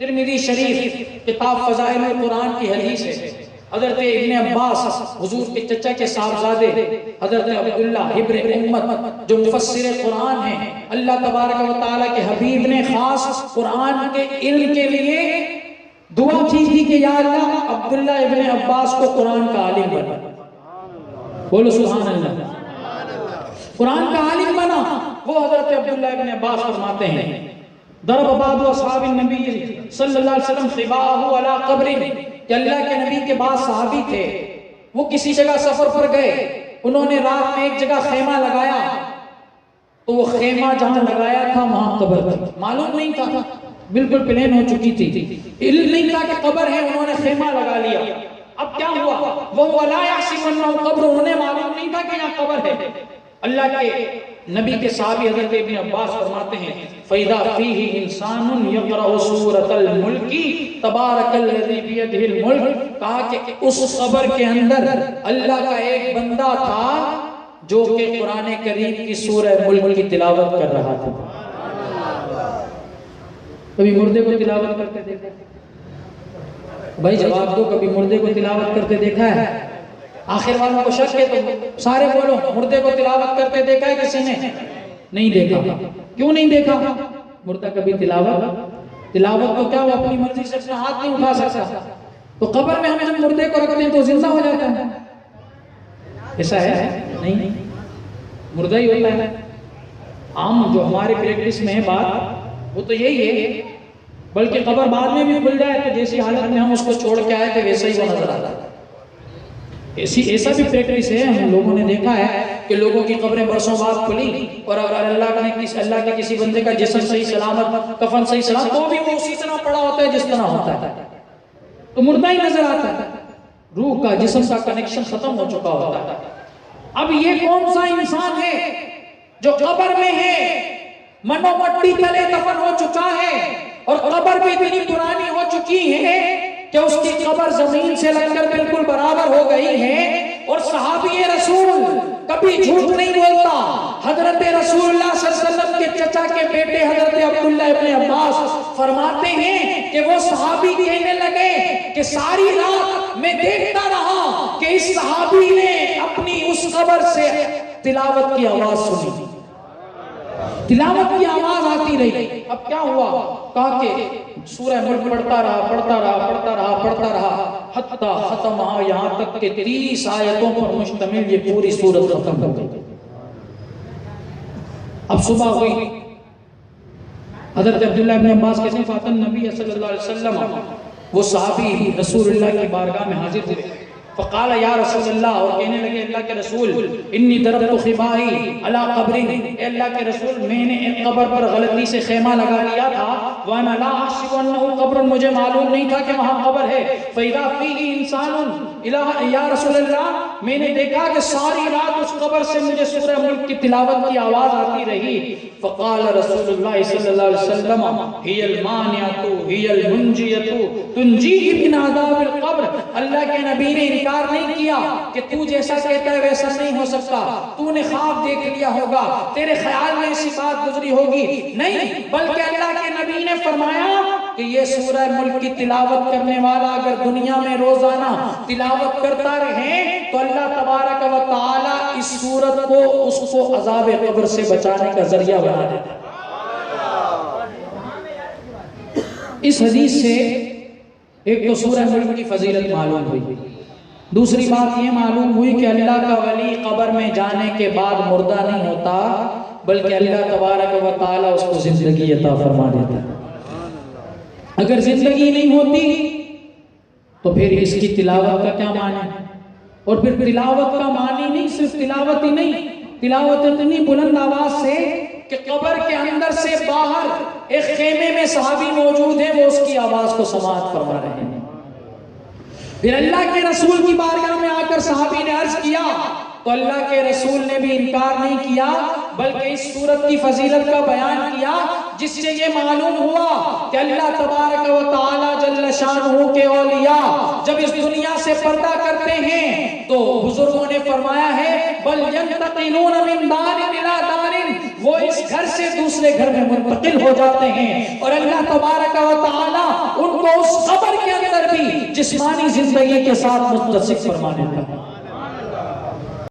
ترمذی شریف کتاب فضائل القرآن کی حدیث ہے، حضرت ابن عباس حضور کے چچا کے صاحبزادے حضرت عبداللہ ابن امت جو مفسر قرآن ہیں، اللہ تبارک و تعالیٰ کے حبیب نے خاص قرآن کے علم کے لیے دعا کی تھی کہ یا اللہ عبداللہ ابن عباس کو قرآن کا عالم بنا۔ بولو سبحان اللہ۔ قرآن کا عالم بنا۔ وہ حضرت عبداللہ ابن عباس فرماتے ہیں ضرب بعض اصحاب النبی صلی اللہ علیہ وسلم خباءہ علی قبر، کہ اللہ کے نبی کے بعض صحابی تھے، وہ کسی جگہ سفر پر گئے، انہوں نے رات میں ایک جگہ خیمہ لگایا، تو وہ خیمہ جہاں لگایا تھا وہاں قبر تھی، معلوم نہیں تھا، بالکل پلین ہو چکی تھی، علم نہیں تھا کہ قبر ہے، انہوں نے خیمہ لگا لیا۔ اب کیا ہوا؟ وہ ولا یحسبنہ قبر، انہیں معلوم نہیں تھا کہ یہاں قبر ہے۔ اللہ کے نبی کے صحابی حضرت ابن عباس فرماتے ہیں فَإِذَا فِيهِ إِنسَانٌ يَقْرَأُ سُورَةَ الْمُلْكِ تَبَارَكَ الَّذِي بِيَدِهِ الْمُلْكُ، کہا کہ اس قبر کے اندر اللہ کا ایک بندہ تھا جو کہ قرآن کریم کی سورہ ملک کی تلاوت کر رہا تھا۔ کبھی مردے کو تلاوت کرتے دیکھا؟ بھائی جواب دو، کبھی مردے کو تلاوت کرتے دیکھا ہے؟ آخر والوں کو شک ہے تو سارے بولو، مردے کو تلاوت کرتے دیکھا ہے کسی نے؟ نہیں دیکھا۔ کیوں نہیں دیکھا؟ مردہ کبھی تلاوت تو کیا وہ اپنی مرضی سے اپنا ہاتھ نہیں اٹھا سکتا، تو قبر میں ہم مردے کو رکھتے ہیں تو زندہ ہو جاتا ہے، ایسا ہے نہیں، مردہ ہی ہوتا ہے۔ عام جو ہمارے پریکٹس میں ہے بات وہ تو یہی ہے، بلکہ قبر بعد میں بھی کھل جائے تو جیسی حالت میں ہم اس کو چھوڑ کے آئے تھے ویسا ہی وہ نظر آتا ہے۔ ایسا بھی پریکٹس ہے، ہم لوگوں نے دیکھا ہے کہ لوگوں کی قبریں برسوں بعد کھلی، اور اگر اللہ کے کسی بندے کا جسم صحیح سلامت، کفن صحیح سلامت، تو بھی وہ اسی طرح پڑا ہوتا ہے جس طرح ہوتا ہے، تو مردہ ہی نظر آتا ہے، روح کا جسم کا کنیکشن ختم ہو چکا ہوتا ہے۔ اب یہ کون سا انسان ہے جو قبر میں ہے، منو مٹی تلے دفن ہو چکا ہے، اور قبر بھی اتنی پرانی ہو چکی ہے کہ اس کی قبر زمین سے لگ کر بالکل برابر ہو گئی ہے، اور صحابی رسول کبھی جھوٹ نہیں بولتا۔ حضرت رسول اللہ صلی اللہ علیہ وسلم کے چچا کے بیٹے حضرت عبداللہ ابن عباس فرماتے ہیں کہ وہ صحابی کہنے لگے کہ ساری رات میں دیکھتا رہا کہ اس صحابی نے اپنی اس قبر سے تلاوت کی آواز سنی، تلاوت کی آواز آتی رہی۔ اب کیا ہوا؟ کہا کہ سورہ ملک پڑھتا رہا حتیٰ ختم، یہاں تک کہ 30 آیتوں پر مشتمل یہ پوری سورت ختم ہو گئی۔ اب صبح ہوئی، حضرت عبداللہ ابن عباس کہتے ہیں فاتن نبی صلی اللہ علیہ وسلم، وہ صحابی رسول اللہ کی بارگاہ میں حاضر ہوئے، فقال یا رسول اللہ، اور کہنے لگے اللہ کے رسول انی ضربت خبائی علی قبر، اے اللہ کے رسول میں نے ایک قبر پر غلطی سے خیمہ لگا لیا تھا، وانا لا احسب انه قبر، مجھے معلوم نہیں تھا کہ وہاں قبر ہے، فاذا فیہ انسان یا رسول اللہ، میں نے دیکھا کہ ساری رات اس قبر سے مجھے سورہ ملک کی تلاوت کی آواز آتی رہی، فقال رسول اللہ صلی اللہ علیہ وسلم ہی المانعۃ ہی المنجیۃ تنجیہ من عذاب القبر، اللہ کے نبی نے انکار نہیں کیا کہ تو جیسا کہتا ہے ویسا نہیں ہو سکتا، تو نے خواب دیکھ لیا ہوگا، تیرے خیال میں ایسی بات گزری ہوگی، نہیں، بلکہ اللہ کے نبی نے فرمایا کہ یہ سورہ ملک کی تلاوت کرنے والا اگر دنیا میں روزانہ تلاوت کرتا رہے تو اللہ تبارک و تعالی اس سورت کو اس کو عذاب قبر سے بچانے کا ذریعہ بنا دیتا ہے۔ اس حدیث سے ایک تو سورہ ملک کی فضیلت معلوم ہوئی، دوسری بات یہ معلوم ہوئی کہ اللہ کا ولی قبر میں جانے کے بعد مردہ نہیں ہوتا، بلکہ اللہ تبارک و تعالی اس کو زندگی عطا فرما دیتا ہے۔ اگر زندگی نہیں ہوتی تو پھر اس کی تلاوت کا کیا معنی؟ اور پھر تلاوت کا معنی نہیں صرف تلاوت ہی نہیں، تلاوت اتنی بلند آواز سے کہ قبر کے اندر سے باہر ایک خیمے میں صحابی موجود ہیں، وہ اس کی آواز کو سماعت فرما رہے ہیں۔ پھر اللہ کے رسول کی بارگاہ میں آ کر صحابی نے عرض کیا تو اللہ کے رسول نے بھی انکار نہیں کیا، بلکہ اس سورت کی فضیلت کا بیان کیا، جس سے یہ معلوم ہوا کہ اللہ تبارک و تعالی جل شانہ کے اولیاء جب اس دنیا سے پردہ کرتے ہیں تو بزرگوں نے فرمایا ہے بل ینتقلون من دار الی دار، وہ اس گھر سے دوسرے گھر میں منتقل ہو جاتے ہیں، اور اللہ تبارک و تعالی اس قبر کے اندر بھی جسمانی زندگی کے ساتھ متصف فرما دیتا ہے۔